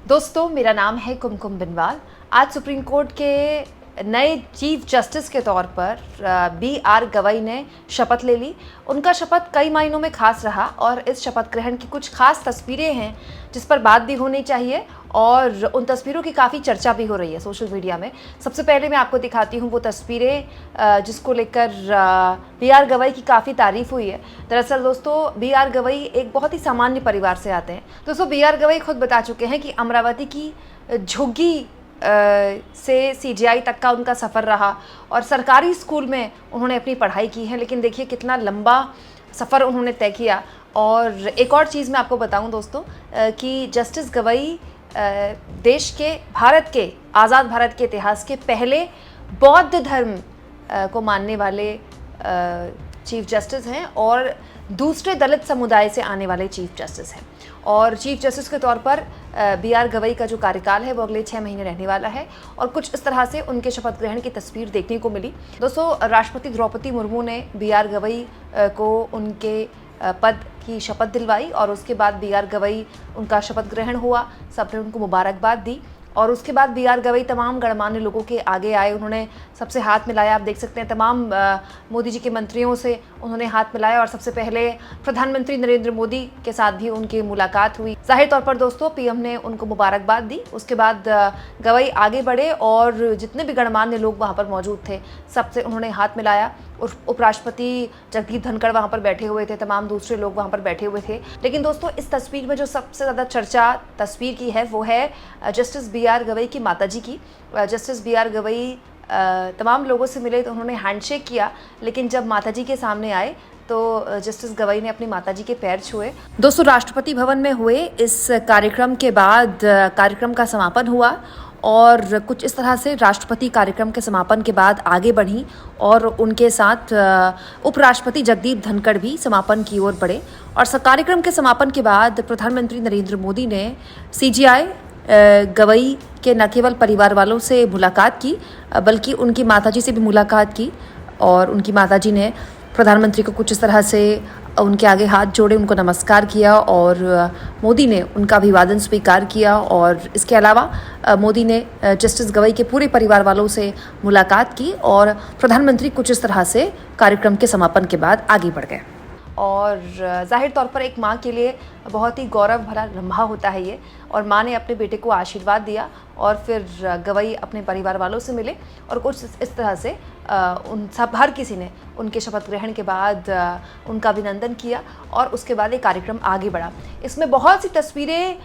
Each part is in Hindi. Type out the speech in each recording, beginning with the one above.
दोस्तों, मेरा नाम है कुमकुम बिनवाल। आज सुप्रीम कोर्ट के नए चीफ जस्टिस के तौर पर बी.आर. गवई ने शपथ ले ली। उनका शपथ कई मायनों में खास रहा और इस शपथ ग्रहण की कुछ खास तस्वीरें हैं जिस पर बात भी होनी चाहिए और उन तस्वीरों की काफ़ी चर्चा भी हो रही है सोशल मीडिया में। सबसे पहले मैं आपको दिखाती हूँ वो तस्वीरें जिसको लेकर बी.आर. गवई की काफ़ी तारीफ हुई है। दरअसल दोस्तों, बी.आर. गवई एक बहुत ही सामान्य परिवार से आते हैं। दोस्तों, बी.आर. गवई खुद बता चुके हैं कि अमरावती की झुग्गी से सीजीआई तक का उनका सफ़र रहा और सरकारी स्कूल में उन्होंने अपनी पढ़ाई की है। लेकिन देखिए कितना लंबा सफ़र उन्होंने तय किया। और एक और चीज़ मैं आपको बताऊं दोस्तों कि जस्टिस गवई देश के, भारत के, आज़ाद भारत के इतिहास के पहले बौद्ध धर्म को मानने वाले चीफ जस्टिस हैं और दूसरे दलित समुदाय से आने वाले चीफ जस्टिस हैं। और चीफ जस्टिस के तौर पर बी.आर. गवई का जो कार्यकाल है वो अगले 6 महीने रहने वाला है और कुछ इस तरह से उनके शपथ ग्रहण की तस्वीर देखने को मिली। दोस्तों, राष्ट्रपति द्रौपदी मुर्मू ने बी.आर. गवई को उनके पद की शपथ दिलवाई और उसके बाद बी.आर. गवई उनका शपथ ग्रहण हुआ। सबने उनको मुबारकबाद दी और उसके बाद बी.आर. गवई तमाम गणमान्य लोगों के आगे आए। उन्होंने सबसे हाथ मिलाया। आप देख सकते हैं तमाम मोदी जी के मंत्रियों से उन्होंने हाथ मिलाया और सबसे पहले प्रधानमंत्री नरेंद्र मोदी के साथ भी उनकी मुलाकात हुई। जाहिर तौर पर दोस्तों पीएम ने उनको मुबारकबाद दी। उसके बाद गवई आगे बढ़े और जितने भी गणमान्य लोग वहाँ पर मौजूद थे सबसे उन्होंने हाथ मिलाया। उपराष्ट्रपति जगदीप धनखड़ वहाँ पर बैठे हुए थे, तमाम दूसरे लोग वहाँ पर बैठे हुए थे। लेकिन दोस्तों, इस तस्वीर में जो सबसे ज़्यादा चर्चा तस्वीर की है वो है जस्टिस बी.आर. गवई की माताजी की। Justice B R. गवई तमाम लोगों से मिले तो उन्होंने हैंडशेक किया, लेकिन जब माताजी के सामने आए तो जस्टिस गवई ने अपनी माताजी के पैर छुए। दोस्तों, राष्ट्रपति भवन में हुए इस कार्यक्रम के बाद कार्यक्रम का समापन हुआ और कुछ इस तरह से राष्ट्रपति कार्यक्रम के समापन के बाद आगे बढ़ी और उनके साथ उपराष्ट्रपति जगदीप धनखड़ भी समापन की ओर बढ़े। और कार्यक्रम के समापन के बाद प्रधानमंत्री नरेंद्र मोदी ने सीजीआई गवई के न केवल परिवार वालों से मुलाकात की बल्कि उनकी माताजी से भी मुलाकात की और उनकी माताजी ने प्रधानमंत्री को कुछ इस तरह से उनके आगे हाथ जोड़े, उनको नमस्कार किया और मोदी ने उनका अभिवादन स्वीकार किया। और इसके अलावा मोदी ने जस्टिस गवई के पूरे परिवार वालों से मुलाकात की और प्रधानमंत्री कुछ इस तरह से कार्यक्रम के समापन के बाद आगे बढ़ गए। और जाहिर तौर पर एक माँ के लिए बहुत ही गौरव भरा लम्हा होता है ये। और माँ ने अपने बेटे को आशीर्वाद दिया और फिर गवई अपने परिवार वालों से मिले और कुछ इस तरह से उन सब हर किसी ने उनके शपथ ग्रहण के बाद उनका अभिनंदन किया और उसके बाद ये कार्यक्रम आगे बढ़ा। इसमें बहुत सी तस्वीरें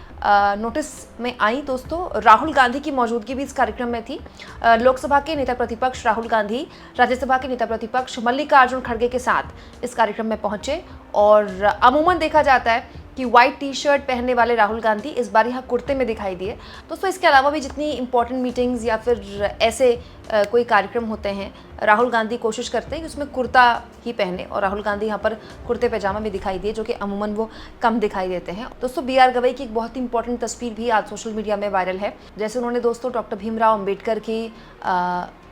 नोटिस में आई दोस्तों। राहुल गांधी की मौजूदगी भी इस कार्यक्रम में थी। लोकसभा के नेता प्रतिपक्ष राहुल गांधी राज्यसभा के नेता प्रतिपक्ष मल्लिकार्जुन खड़गे के साथ इस कार्यक्रम में पहुंचे और अमूमन देखा जाता है कि वाइट टी शर्ट पहनने वाले राहुल गांधी इस बार यहाँ कुर्ते में दिखाई दिए। दोस्तों, इसके अलावा भी जितनी इंपॉर्टेंट मीटिंग्स या फिर ऐसे कोई कार्यक्रम होते हैं, राहुल गांधी कोशिश करते हैं कि उसमें कुर्ता ही पहने और राहुल गांधी यहाँ पर कुर्ते पैजामा में दिखाई दिए, जो कि अमूमन वो कम दिखाई देते हैं। दोस्तों, बी.आर. गवई की एक बहुत ही इंपॉर्टेंट तस्वीर भी आज सोशल मीडिया में वायरल है। जैसे उन्होंने दोस्तों डॉक्टर भीमराव अम्बेडकर की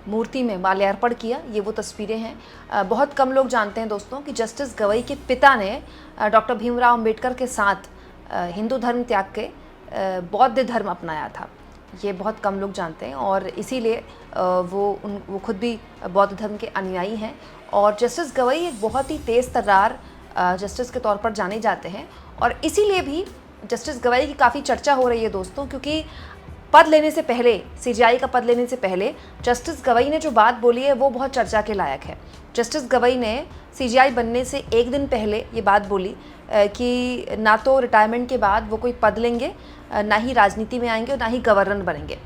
मूर्ति में माल्यार्पण किया। ये वो तस्वीरें हैं। बहुत कम लोग जानते हैं दोस्तों कि जस्टिस गवई के पिता ने डॉक्टर भीमराव अम्बेडकर के साथ हिंदू धर्म त्याग के बौद्ध धर्म अपनाया था। ये बहुत कम लोग जानते हैं और इसीलिए वो खुद भी बौद्ध धर्म के अनुयायी हैं। और जस्टिस गवई एक बहुत ही तेज़ तर्रार जस्टिस के तौर पर जाने जाते हैं और इसीलिए भी जस्टिस गवई की काफ़ी चर्चा हो रही है दोस्तों, क्योंकि पद लेने से पहले, सीजीआई का पद लेने से पहले जस्टिस गवई ने जो बात बोली है वो बहुत चर्चा के लायक है। जस्टिस गवई ने सीजीआई बनने से एक दिन पहले ये बात बोली कि ना तो रिटायरमेंट के बाद वो कोई पद लेंगे, ना ही राजनीति में आएंगे और ना ही गवर्नर बनेंगे।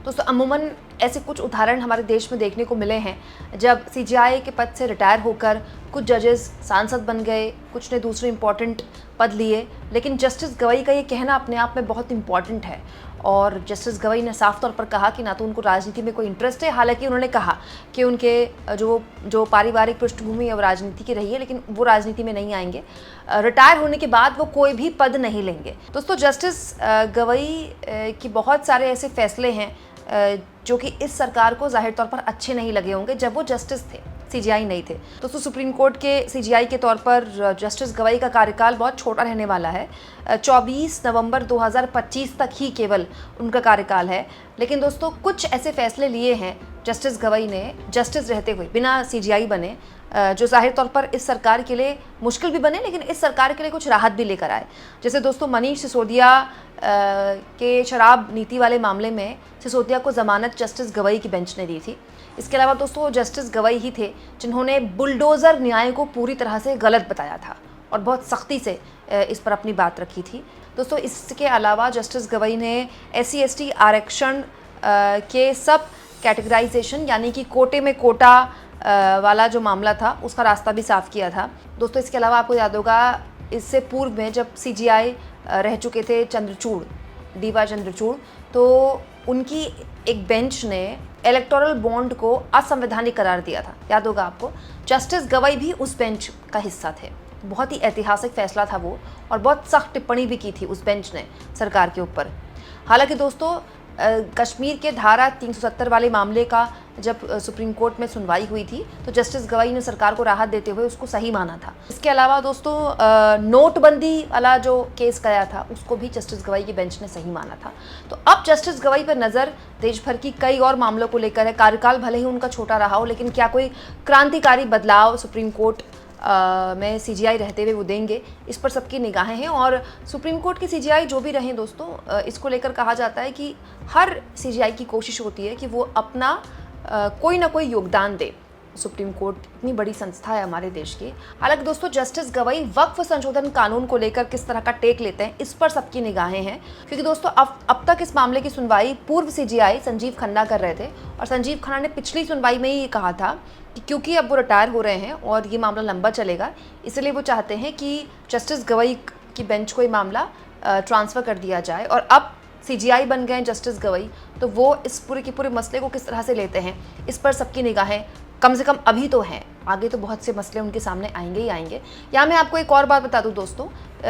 दोस्तों, अमूमन ऐसे कुछ उदाहरण हमारे देश में देखने को मिले हैं जब सीजीआई के पद से रिटायर होकर कुछ जजेस सांसद बन गए, कुछ ने दूसरे इंपॉर्टेंट पद लिए। लेकिन जस्टिस गवई का ये कहना अपने आप में बहुत इंपॉर्टेंट है और जस्टिस गवई ने साफ तौर पर कहा कि ना तो उनको राजनीति में कोई इंटरेस्ट है। हालांकि उन्होंने कहा कि उनके जो पारिवारिक पृष्ठभूमि है वो राजनीति की रही है, लेकिन वो राजनीति में नहीं आएंगे। रिटायर होने के बाद वो कोई भी पद नहीं लेंगे। दोस्तों, जस्टिस गवई की बहुत सारे ऐसे फैसले हैं जो कि इस सरकार को जाहिर तौर पर अच्छे नहीं लगे होंगे जब वो जस्टिस थे। सीजीआई नहीं थे। दोस्तों सुप्रीम कोर्ट के सीजीआई के तौर पर जस्टिस गवाई का कार्यकाल बहुत छोटा रहने वाला है। 24 नवंबर 2025 तक ही केवल उनका कार्यकाल है। लेकिन दोस्तों कुछ ऐसे फैसले लिए हैं जस्टिस गवाई ने जस्टिस रहते हुए, बिना सीजीआई बने, जो जाहिर तौर पर इस सरकार के लिए मुश्किल भी बने लेकिन इस सरकार के लिए कुछ राहत भी लेकर आए। जैसे दोस्तों मनीष सिसोदिया के शराब नीति वाले मामले में सिसोदिया को ज़मानत जस्टिस गवाई की बेंच ने दी थी। इसके अलावा दोस्तों जस्टिस गवाई ही थे जिन्होंने बुलडोज़र न्याय को पूरी तरह से गलत बताया था और बहुत सख्ती से इस पर अपनी बात रखी थी। दोस्तों इसके अलावा जस्टिस गवाई ने SC/ST आरक्षण के सब कैटेगराइजेशन यानी कि कोटे में कोटा वाला जो मामला था उसका रास्ता भी साफ किया था। दोस्तों इसके अलावा आपको याद होगा इससे पूर्व में जब सीजीआई रह चुके थे चंद्रचूड़, DY चंद्रचूड़, तो उनकी एक बेंच ने इलेक्टोरल बॉन्ड को असंवैधानिक करार दिया था, याद होगा आपको। जस्टिस गवाई भी उस बेंच का हिस्सा थे। बहुत ही ऐतिहासिक फैसला था वो और बहुत सख्त टिप्पणी भी की थी उस बेंच ने सरकार के ऊपर। हालांकि दोस्तों कश्मीर के धारा 370 वाले मामले का जब सुप्रीम कोर्ट में सुनवाई हुई थी तो जस्टिस गवाई ने सरकार को राहत देते हुए उसको सही माना था। इसके अलावा दोस्तों नोटबंदी वाला जो केस गया था उसको भी जस्टिस गवाई की बेंच ने सही माना था। तो अब जस्टिस गवाई पर नज़र देश भर की कई और मामलों को लेकर है। कार्यकाल भले ही उनका छोटा रहा हो लेकिन क्या कोई क्रांतिकारी बदलाव सुप्रीम कोर्ट में सीजीआई रहते हुए वो देंगे, इस पर सबकी निगाहें हैं। और सुप्रीम कोर्ट के सीजीआई जो भी रहें दोस्तों, इसको लेकर कहा जाता है कि हर सीजीआई की कोशिश होती है कि वो अपना कोई ना कोई योगदान दे। सुप्रीम कोर्ट इतनी बड़ी संस्था है हमारे देश की। हालांकि दोस्तों जस्टिस गवाई वक्फ संशोधन कानून को लेकर किस तरह का टेक लेते हैं इस पर सबकी निगाहें हैं, क्योंकि दोस्तों अब तक इस मामले की सुनवाई पूर्व सीजीआई संजीव खन्ना कर रहे थे और संजीव खन्ना ने पिछली सुनवाई में ही ये कहा था कि क्योंकि अब वो रिटायर हो रहे हैं और ये मामला लंबा चलेगा, इसलिए वो चाहते हैं कि जस्टिस गवाई की बेंच को ये मामला ट्रांसफ़र कर दिया जाए। और अब सीजीआई बन गए जस्टिस गवाई, तो वो इस पूरे के पूरे मसले को किस तरह से लेते हैं इस पर सबकी निगाहें कम से कम अभी तो हैं। आगे तो बहुत से मसले उनके सामने आएंगे ही आएंगे। यहाँ मैं आपको एक और बात बता दूँ दोस्तों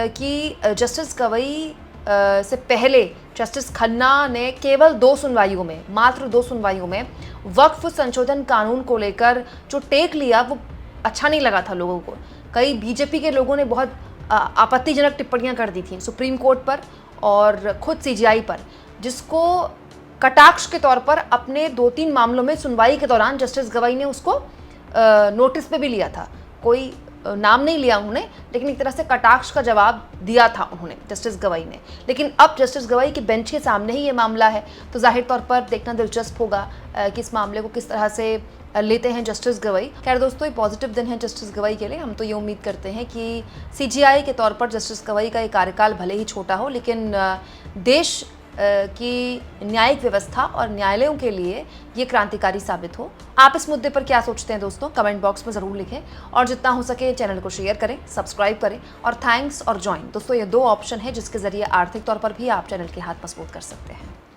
कि जस्टिस गवाई से पहले जस्टिस खन्ना ने केवल 2 सुनवाइयों में, मात्र 2 सुनवाइयों में वक्फ संशोधन कानून को लेकर जो टेक लिया वो अच्छा नहीं लगा था लोगों को। कई बीजेपी के लोगों ने बहुत आपत्तिजनक टिप्पणियां कर दी थी सुप्रीम कोर्ट पर और खुद सीजीआई पर, जिसको कटाक्ष के तौर पर अपने 2-3 मामलों में सुनवाई के दौरान जस्टिस गवाई ने उसको नोटिस पे भी लिया था। कोई नाम नहीं लिया उन्होंने, लेकिन एक तरह से कटाक्ष का जवाब दिया था उन्होंने जस्टिस गवाई ने। लेकिन अब जस्टिस गवाई के बेंच के सामने ही ये मामला है, तो जाहिर तौर पर देखना दिलचस्प होगा कि इस मामले को किस तरह से लेते हैं जस्टिस गवाई। खैर दोस्तों ये पॉजिटिव दिन है जस्टिस गवाई के लिए। हम तो ये उम्मीद करते हैं कि सीजीआई के तौर पर जस्टिस गवाई का ये कार्यकाल भले ही छोटा हो लेकिन देश की न्यायिक व्यवस्था और न्यायालयों के लिए ये क्रांतिकारी साबित हो। आप इस मुद्दे पर क्या सोचते हैं दोस्तों, कमेंट बॉक्स में ज़रूर लिखें और जितना हो सके चैनल को शेयर करें, सब्सक्राइब करें और थैंक्स और ज्वाइन। दोस्तों ये 2 ऑप्शन है जिसके ज़रिए आर्थिक तौर पर भी आप चैनल के हाथ मजबूत कर सकते हैं।